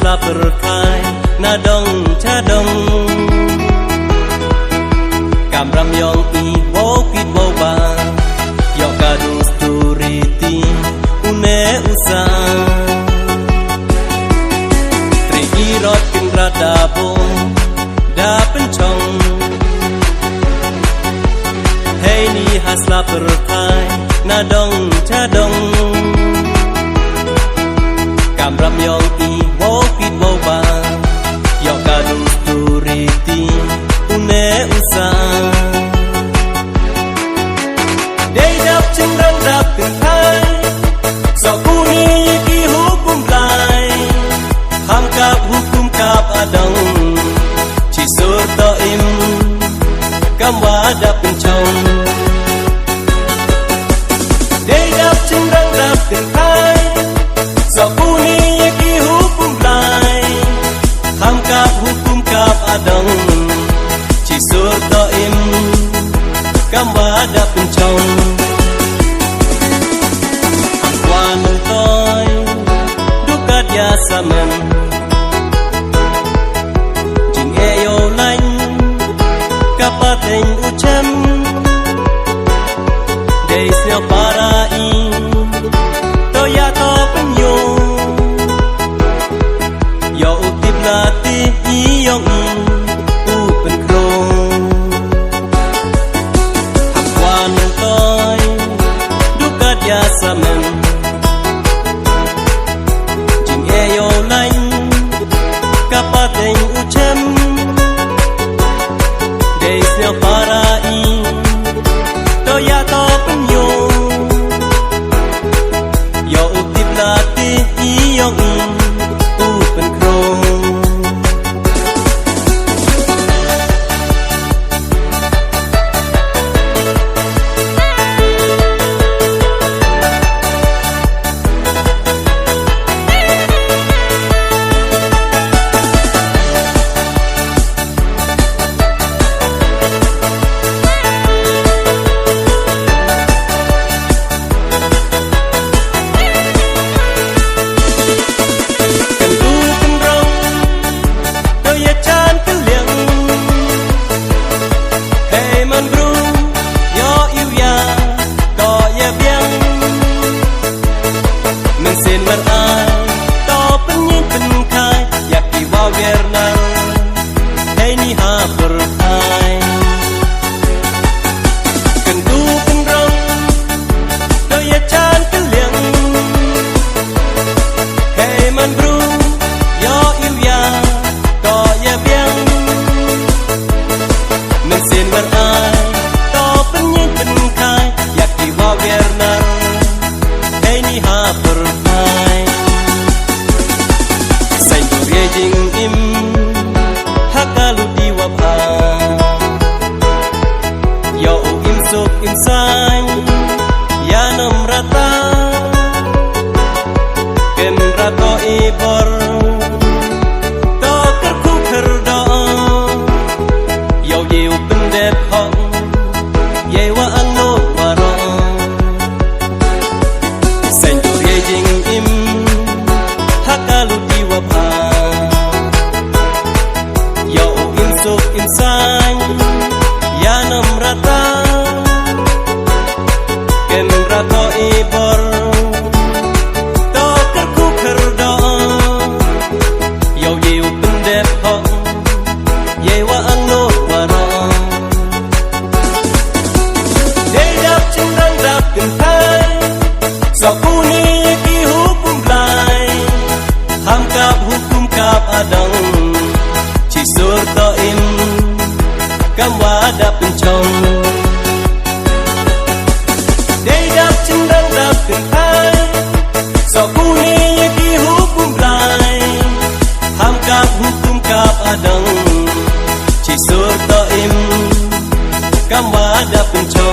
hasla berkai nadong cadong kamram yong I wopit woba yok kadung sturiti une usa trigirot kendradabong da pencong hey ni hasla berkai nadong cadong kamram yong I wopit woba yok kadung sturiti une usa day dap chengrang dap kentai so kuni ki hukum lai ham kap hukum kap adang chi sur to im kam wa dap pencong day dap chengrang dap kentai so kuni ki hukum lai ham kap hukum kap adang chi sur to im kam wa dap pencong wan toy dukat ya samen jing eyo lain kapateng ucem dei sio parai to ya to penyo yo utip lati iyong u pen krong wan toy dukat ya samen jing eyo lain kapateng ucem dei sio parai to ya to penyo yo utip lati iyong u pen krong kam wa dap pencong day dap cendang dap kentai so kuni ki hukum lai ham kap hukum kap adang ci sur to im kam wa dap pencong